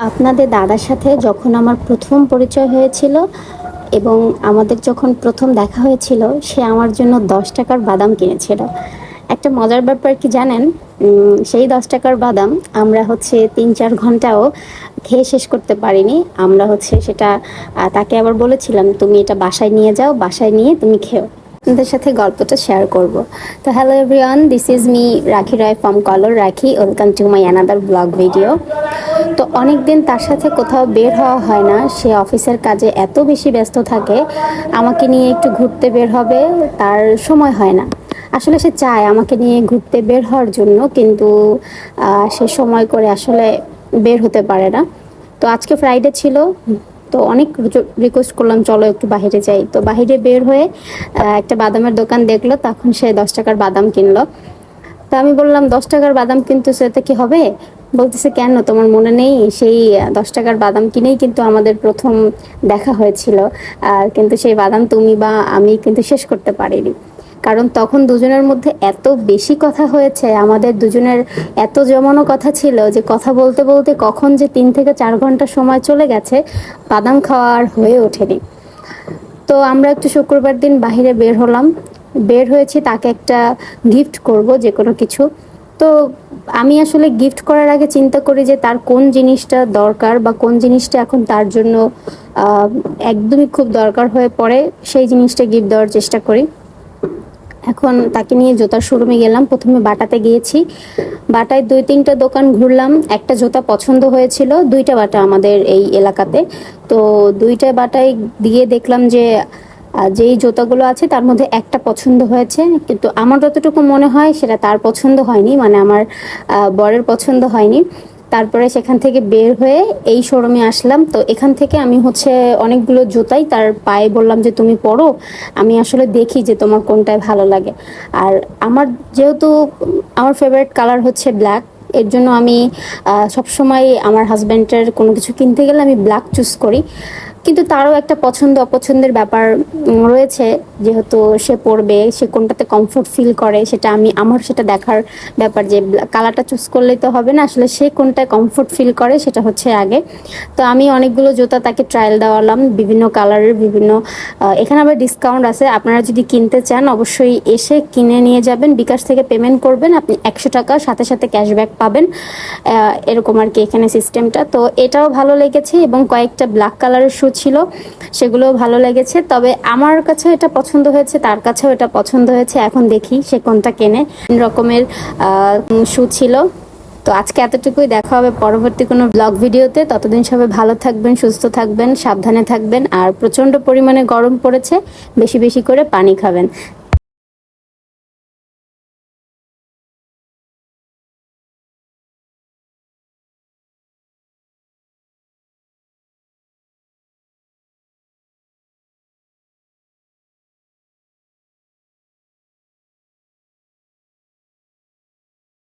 আপনাদের দাদার সাথে যখন আমার প্রথম পরিচয় হয়েছিল এবং আমাদের যখন প্রথম দেখা হয়েছিল, সে আমার জন্য 10 টাকার বাদাম কিনেছিল। একটা মজার ব্যাপার কি জানেন? সেই 10 টাকার বাদাম আমরা 3-4 ঘন্টাও খেয়ে শেষ করতে পারিনি। আমরা সেটা তাকে আবার বলেছিলাম, তুমি এটা বাসায় নিয়ে যাও, বাসায় নিয়ে তুমি খেও। আপনাদের সাথে গল্পটা শেয়ার করব। তো hello everyone, this is me রাখি রয় ফ্রম কলর রাখি। Welcome to my another blog video. তো অনেক দিন তার সাথে কোথাও বের হওয়া হয় না। সে অফিসের কাজে এত বেশি ব্যস্ত থাকে, আমাকে নিয়ে একটু ঘুরতে বের হবে তার সময় হয় না। আসলে সে চায় আমাকে নিয়ে ঘুরতে বের হওয়ার জন্য, কিন্তু সে সময় করে আসলে বের হতে পারে না। তো আজকে ফ্রাইডে ছিল, তো অনেক রিকোয়েস্ট করলাম চলো একটু বাইরে যাই। তো বাইরে বের হয়ে একটা বাদামের দোকান দেখলো, তখন সে 10 টাকার বাদাম কিনলো। তো আমি বললাম, 10 টাকার বাদাম কিন্তু সেটা কি হবে? বলতেছে, কেন তোমার মনে নেই? সেই 10 টাকার বাদাম কিনেই কিন্তু আমাদের প্রথম দেখা হয়েছিল। আর কিন্তু সেই বাদাম তুমি বা আমি কিন্তু শেষ করতে পারিনি, কারণ তখন দুজনের মধ্যে এত বেশি কথা হয়েছে, আমাদের দুজনের এত জমানো কথা ছিল যে কথা বলতে বলতে কখন যে 3 থেকে 4 ঘন্টা সময় চলে গেছে বাদাম খাওয়া আর হয়ে ওঠেনি। তো আমরা একটু শুক্রবার দিন বাইরে বের হলাম। বের হয়েছি তাকে একটা গিফট করব, যে কোনো কিছু। তো আমি আসলে গিফট করার আগে চিন্তা করি যে তার কোন জিনিসটা দরকার বা কোন জিনিসটা এখন তার জন্য আহ, একদমই খুব দরকার হয়ে পড়ে, সেই জিনিসটা গিফট দেওয়ার চেষ্টা করি। এখন তাকে নিয়ে জুতার শোরুমে গেলাম। প্রথমে বাটাতে গিয়েছি। বাটায় 2-3টা দোকান ঘুরলাম। একটা জুতা পছন্দ হয়েছিল, 2টা বাটা আমাদের এই এলাকাতে। তো 2টা বাটায় দিয়ে দেখলাম যে যেই জুতাগুলো আছে তার মধ্যে একটা পছন্দ হয়েছে, কিন্তু আমার যতটুকু মনে হয় সেটা তার পছন্দ হয়নি, মানে আমার বরের পছন্দ হয়নি। তারপরে সেখান থেকে বের হয়ে এই শোরুমে আসলাম। তো এখান থেকে আমি অনেকগুলো জুতাই তার পায়ে বললাম যে তুমি পরো, আমি আসলে দেখি যে তোমার কোনটায় ভালো লাগে। আর আমার যেহেতু আমার ফেভারিট কালার হচ্ছে ব্ল্যাক, এর জন্য আমি সবসময় আমার হাজব্যান্ডের কোনো কিছু কিনতে গেলে আমি ব্ল্যাক চুজ করি। কিন্তু তারও একটা পছন্দ অপছন্দের ব্যাপার রয়েছে। যেহেতু সে পরবে, সে কোনটাতে কমফোর্ট ফিল করে, সেটা আমার সেটা দেখার ব্যাপার যে কালারটা চুজ করলেই তো হবে না, আসলে সে কোনটায় কমফোর্ট ফিল করে সেটা হচ্ছে আগে। তো আমি অনেকগুলো জুতা তাকে ট্রায়াল দেওয়ালাম, বিভিন্ন কালারের, বিভিন্ন এখানে আবার ডিসকাউন্ট আছে। আপনারা যদি কিনতে চান অবশ্যই এসে কিনে নিয়ে যাবেন, বিকাশ থেকে পেমেন্ট করবেন, আপনি 100 টাকা সাথে সাথে ক্যাশব্যাক পাবেন। এরকম আর কি এখানে সিস্টেমটা। তো এটাও ভালো লেগেছে এবং কয়েকটা ব্ল্যাক কালারের শু ছিল, সেগুলোও ভালো লেগেছে। তবে আমার কাছে এটা পছন্দ হয়েছে, তার কাছেও এটা পছন্দ হয়েছে। এখন দেখি সে কোনটা কেনে। রকমের শু ছিল। তো আজকে এতটুকুই, দেখা হবে পরবর্তী কোনো ব্লগ ভিডিওতে। ততদিন সবাই ভালো থাকবেন, সুস্থ থাকবেন, সাবধানে থাকবেন। আর প্রচণ্ড পরিমাণে গরম পড়েছে, বেশি বেশি করে পানি খাবেন।